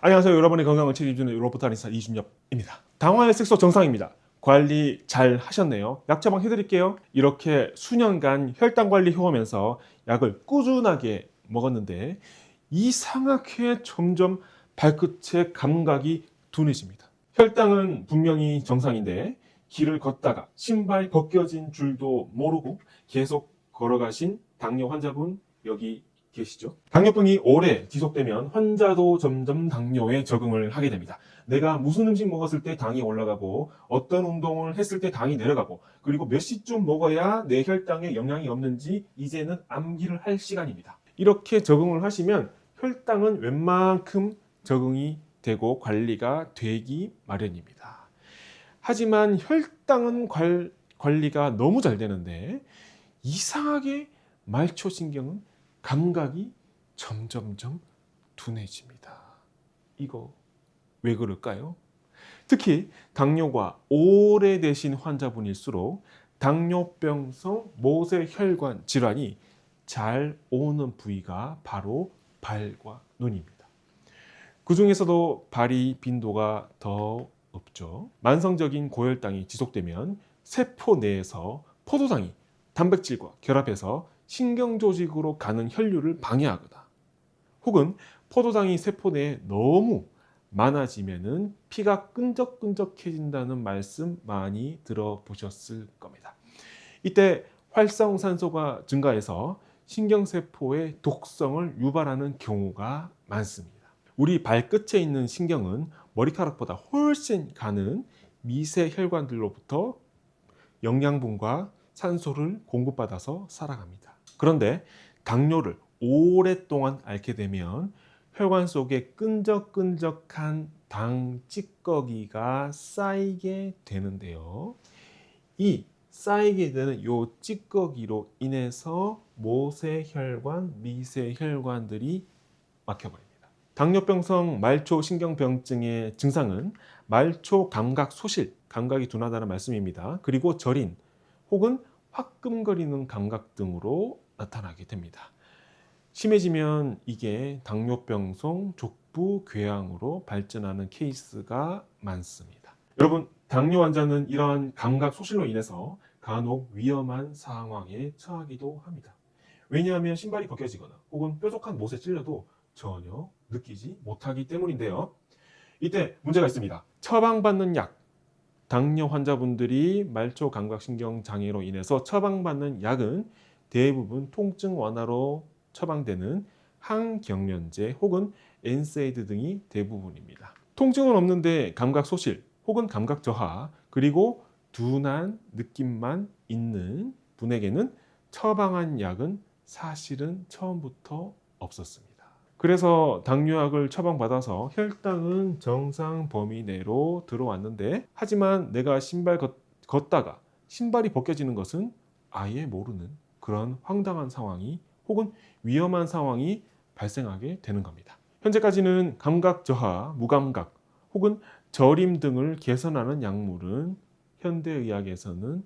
안녕하세요. 여러분의 건강을 책임지는 로봇 한의사 이준엽입니다. 당화혈 색소 정상입니다. 관리 잘 하셨네요. 약 처방 해드릴게요. 이렇게 수년간 혈당 관리 해오면서 약을 꾸준하게 먹었는데 이상하게 점점 발끝의 감각이 둔해집니다. 혈당은 분명히 정상인데 길을 걷다가 신발 벗겨진 줄도 모르고 계속 걸어가신 당뇨 환자분 여기 계시죠? 당뇨병이 오래 지속되면 환자도 점점 당뇨에 적응을 하게 됩니다. 내가 무슨 음식 먹었을 때 당이 올라가고 어떤 운동을 했을 때 당이 내려가고 그리고 몇 시쯤 먹어야 내 혈당에 영향이 없는지 이제는 암기를 할 시간입니다. 이렇게 적응을 하시면 혈당은 웬만큼 적응이 되고 관리가 되기 마련입니다. 하지만 혈당은 관리가 너무 잘 되는데 이상하게 말초신경은 감각이 점점점 둔해집니다. 이거 왜 그럴까요? 특히 당뇨가 오래되신 환자분일수록 당뇨병성 모세혈관 질환이 잘 오는 부위가 바로 발과 눈입니다. 그 중에서도 발이 빈도가 더 높죠. 만성적인 고혈당이 지속되면 세포 내에서 포도당이 단백질과 결합해서 신경조직으로 가는 혈류를 방해하거나 혹은 포도당이 세포 내에 너무 많아지면은 피가 끈적끈적해진다는 말씀 많이 들어보셨을 겁니다. 이때 활성산소가 증가해서 신경세포의 독성을 유발하는 경우가 많습니다. 우리 발끝에 있는 신경은 머리카락보다 훨씬 가는 미세 혈관들로부터 영양분과 산소를 공급받아서 살아갑니다. 그런데 당뇨를 오랫동안 앓게 되면 혈관 속에 끈적끈적한 당 찌꺼기가 쌓이게 되는데요. 이 쌓이게 되는 이 찌꺼기로 인해서 모세혈관, 미세혈관들이 막혀버립니다. 당뇨병성 말초신경병증의 증상은 말초 감각 소실, 감각이 둔하다는 말씀입니다. 그리고 저린 혹은 화끈거리는 감각 등으로 나타나게 됩니다. 심해지면 이게 당뇨병성 족부 궤양으로 발전하는 케이스가 많습니다. 여러분, 당뇨 환자는 이러한 감각 소실로 인해서 간혹 위험한 상황에 처하기도 합니다. 왜냐하면 신발이 벗겨지거나 혹은 뾰족한 못에 찔려도 전혀 느끼지 못하기 때문인데요. 이때 문제가 있습니다. 처방받는 약, 당뇨 환자분들이 말초 감각신경 장애로 인해서 처방받는 약은 대부분 통증 완화로 처방되는 항경련제 혹은 엔세이드 등이 대부분입니다. 통증은 없는데 감각 소실 혹은 감각 저하 그리고 둔한 느낌만 있는 분에게는 처방한 약은 사실은 처음부터 없었습니다. 그래서 당뇨약을 처방받아서 혈당은 정상 범위 내로 들어왔는데 하지만 내가 신발 걷다가 신발이 벗겨지는 것은 아예 모르는 그런 황당한 상황이 혹은 위험한 상황이 발생하게 되는 겁니다. 현재까지는 감각 저하, 무감각 혹은 저림 등을 개선하는 약물은 현대의학에서는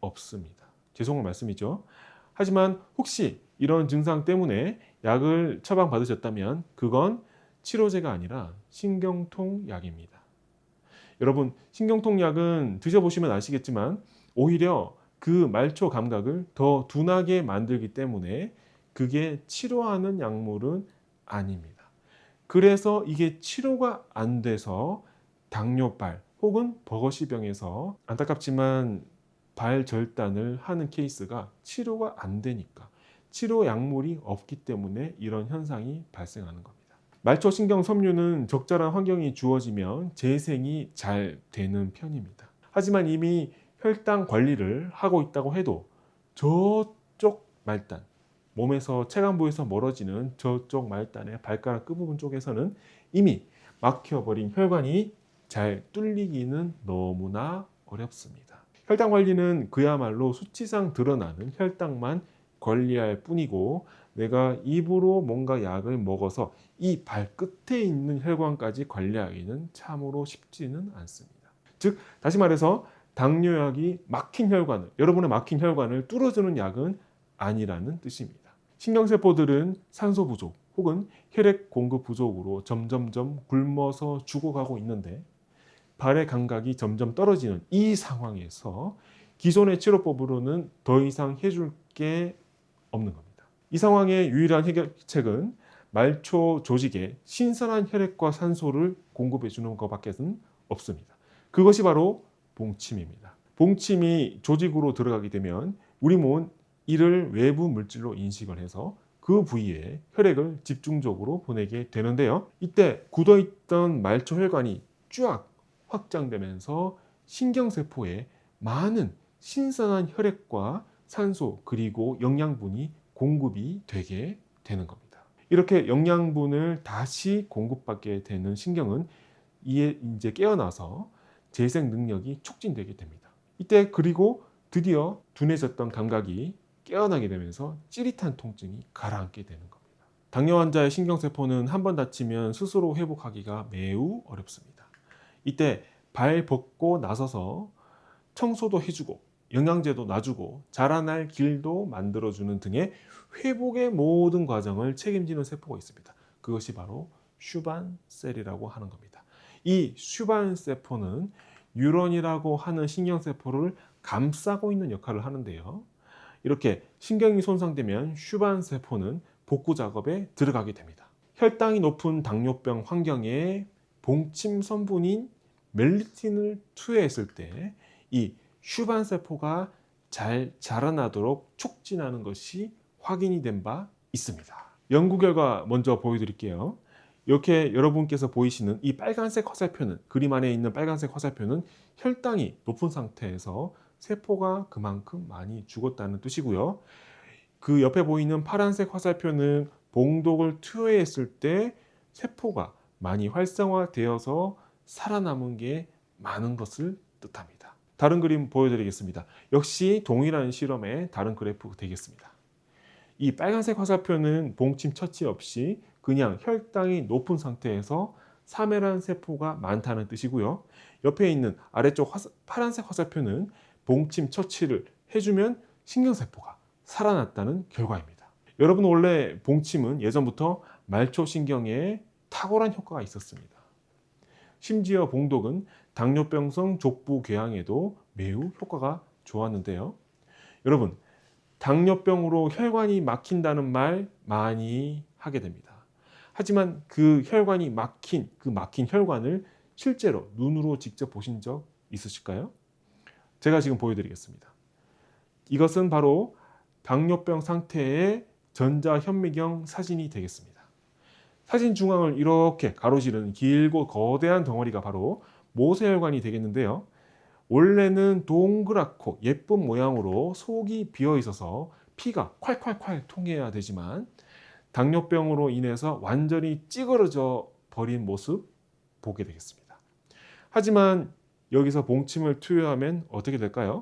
없습니다. 죄송한 말씀이죠. 하지만 혹시 이런 증상 때문에 약을 처방받으셨다면 그건 치료제가 아니라 신경통 약입니다. 여러분, 신경통 약은 드셔보시면 아시겠지만 오히려 그 말초 감각을 더 둔하게 만들기 때문에 그게 치료하는 약물은 아닙니다. 그래서 이게 치료가 안 돼서 당뇨발 혹은 버거시병에서 안타깝지만 발절단을 하는 케이스가 치료가 안 되니까 치료 약물이 없기 때문에 이런 현상이 발생하는 겁니다. 말초신경 섬유는 적절한 환경이 주어지면 재생이 잘 되는 편입니다. 하지만 이미 혈당 관리를 하고 있다고 해도 저쪽 말단, 몸에서 체간부에서 멀어지는 저쪽 말단의 발가락 끝부분 쪽에서는 이미 막혀버린 혈관이 잘 뚫리기는 너무나 어렵습니다. 혈당 관리는 그야말로 수치상 드러나는 혈당만 관리할 뿐이고 내가 입으로 뭔가 약을 먹어서 이 발끝에 있는 혈관까지 관리하기는 참으로 쉽지는 않습니다. 즉 다시 말해서 당뇨약이 막힌 혈관을, 여러분의 막힌 혈관을 뚫어주는 약은 아니라는 뜻입니다. 신경세포들은 산소 부족 혹은 혈액 공급 부족으로 점점점 굶어서 죽어가고 있는데 발의 감각이 점점 떨어지는 이 상황에서 기존의 치료법으로는 더 이상 해줄 게 없는 겁니다. 이 상황의 유일한 해결책은 말초 조직에 신선한 혈액과 산소를 공급해 주는 것밖에는 없습니다. 그것이 바로 봉침입니다. 봉침이 조직으로 들어가게 되면 우리 몸은 이를 외부 물질로 인식을 해서 그 부위에 혈액을 집중적으로 보내게 되는데요. 이때 굳어있던 말초 혈관이 쫙 확장되면서 신경세포에 많은 신선한 혈액과 산소 그리고 영양분이 공급이 되게 되는 겁니다. 이렇게 영양분을 다시 공급받게 되는 신경은 이제 깨어나서 재생 능력이 촉진되게 됩니다. 이때 그리고 드디어 둔해졌던 감각이 깨어나게 되면서 찌릿한 통증이 가라앉게 되는 겁니다. 당뇨 환자의 신경세포는 한번 다치면 스스로 회복하기가 매우 어렵습니다. 이때 발 벗고 나서서 청소도 해주고 영양제도 놔주고 자라날 길도 만들어주는 등의 회복의 모든 과정을 책임지는 세포가 있습니다. 그것이 바로 슈반셀이라고 하는 겁니다. 이 슈반세포는 뉴런이라고 하는 신경세포를 감싸고 있는 역할을 하는데요. 이렇게 신경이 손상되면 슈반세포는 복구 작업에 들어가게 됩니다. 혈당이 높은 당뇨병 환경에 봉침 성분인 멜리틴을 투여했을 때 이 슈반세포가 잘 자라나도록 촉진하는 것이 확인이 된 바 있습니다. 연구 결과 먼저 보여드릴게요. 이렇게 여러분께서 보이시는 이 빨간색 화살표는, 그림 안에 있는 빨간색 화살표는 혈당이 높은 상태에서 세포가 그만큼 많이 죽었다는 뜻이고요. 그 옆에 보이는 파란색 화살표는 봉독을 투여했을 때 세포가 많이 활성화되어서 살아남은 게 많은 것을 뜻합니다. 다른 그림 보여드리겠습니다. 역시 동일한 실험의 다른 그래프 되겠습니다. 이 빨간색 화살표는 봉침 처치 없이 그냥 혈당이 높은 상태에서 사멸한 세포가 많다는 뜻이고요. 옆에 있는 아래쪽 파란색 화살표는 봉침 처치를 해주면 신경세포가 살아났다는 결과입니다. 여러분, 원래 봉침은 예전부터 말초신경에 탁월한 효과가 있었습니다. 심지어 봉독은 당뇨병성 족부궤양에도 매우 효과가 좋았는데요. 여러분, 당뇨병으로 혈관이 막힌다는 말 많이 하게 됩니다. 하지만 그 혈관이 막힌 혈관을 실제로 눈으로 직접 보신 적 있으실까요? 제가 지금 보여드리겠습니다. 이것은 바로 당뇨병 상태의 전자현미경 사진이 되겠습니다. 사진 중앙을 이렇게 가로지르는 길고 거대한 덩어리가 바로 모세혈관이 되겠는데요. 원래는 동그랗고 예쁜 모양으로 속이 비어 있어서 피가 콸콸콸 통해야 되지만 당뇨병으로 인해서 완전히 찌그러져 버린 모습 보게 되겠습니다. 하지만 여기서 봉침을 투여하면 어떻게 될까요?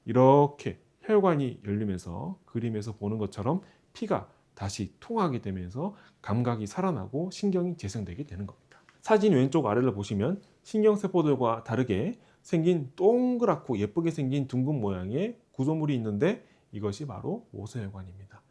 이렇게 혈관이 열리면서 그림에서 보는 것처럼 피가 다시 통하게 되면서 감각이 살아나고 신경이 재생되게 되는 겁니다. 사진 왼쪽 아래를 보시면 신경세포들과 다르게 생긴 동그랗고 예쁘게 생긴 둥근 모양의 구조물이 있는데 이것이 바로 모세혈관입니다.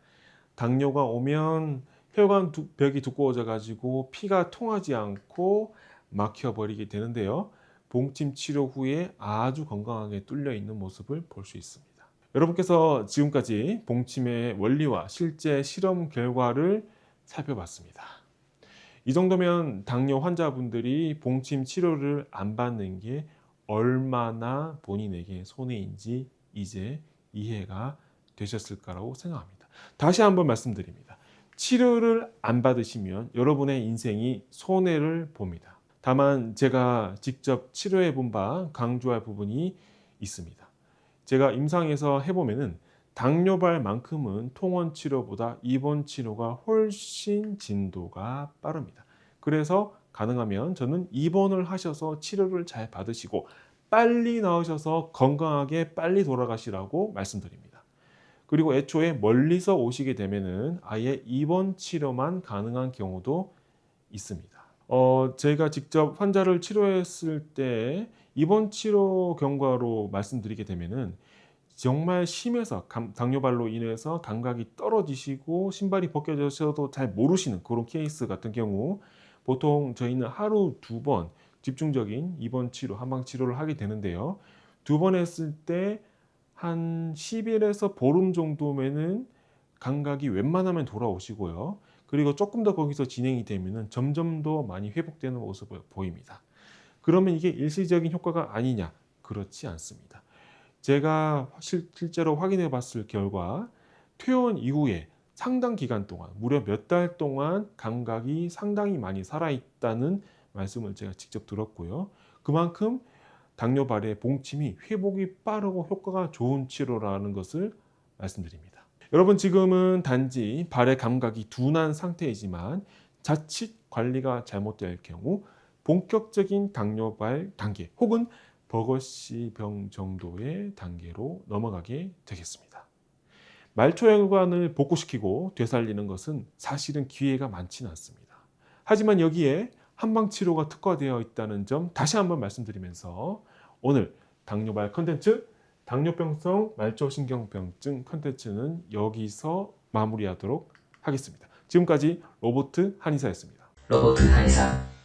당뇨가 오면 혈관 벽이 두꺼워져 가지고 피가 통하지 않고 막혀버리게 되는데요. 봉침 치료 후에 아주 건강하게 뚫려 있는 모습을 볼 수 있습니다. 여러분께서 지금까지 봉침의 원리와 실제 실험 결과를 살펴봤습니다. 이 정도면 당뇨 환자분들이 봉침 치료를 안 받는 게 얼마나 본인에게 손해인지 이제 이해가 되셨을까라고 생각합니다. 다시 한번 말씀드립니다. 치료를 안 받으시면 여러분의 인생이 손해를 봅니다. 다만 제가 직접 치료해 본 바 강조할 부분이 있습니다. 제가 임상에서 해보면은 당뇨발만큼은 통원 치료보다 입원 치료가 훨씬 진도가 빠릅니다. 그래서 가능하면 저는 입원을 하셔서 치료를 잘 받으시고 빨리 나으셔서 건강하게 빨리 돌아가시라고 말씀드립니다. 그리고 애초에 멀리서 오시게 되면은 아예 입원 치료만 가능한 경우도 있습니다. 제가 직접 환자를 치료했을 때 입원 치료 경과로 말씀드리게 되면은 정말 심해서 당뇨발로 인해서 감각이 떨어지시고 신발이 벗겨져서도 잘 모르시는 그런 케이스 같은 경우 보통 저희는 하루 2번 집중적인 입원 치료, 한방 치료를 하게 되는데요. 2번 했을 때 한 10일에서 보름 정도면은 감각이 웬만하면 돌아오시고요. 그리고 조금 더 거기서 진행이 되면은 점점 더 많이 회복되는 모습을 보입니다. 그러면 이게 일시적인 효과가 아니냐? 그렇지 않습니다. 제가 실제로 확인해 봤을 결과 퇴원 이후에 상당 기간 동안 무려 몇 달 동안 감각이 상당히 많이 살아있다는 말씀을 제가 직접 들었고요. 그만큼 당뇨발의 봉침이 회복이 빠르고 효과가 좋은 치료라는 것을 말씀드립니다. 여러분 지금은 단지 발의 감각이 둔한 상태이지만 자칫 관리가 잘못될 경우 본격적인 당뇨발 단계 혹은 버거시병 정도의 단계로 넘어가게 되겠습니다. 말초혈관을 복구시키고 되살리는 것은 사실은 기회가 많지는 않습니다. 하지만 여기에 한방치료가 특화되어 있다는 점 다시 한번 말씀드리면서 오늘 당뇨발 컨텐츠 당뇨병성 말초신경병증 컨텐츠는 여기서 마무리하도록 하겠습니다. 지금까지 로보트 한의사였습니다. 로보트 한의사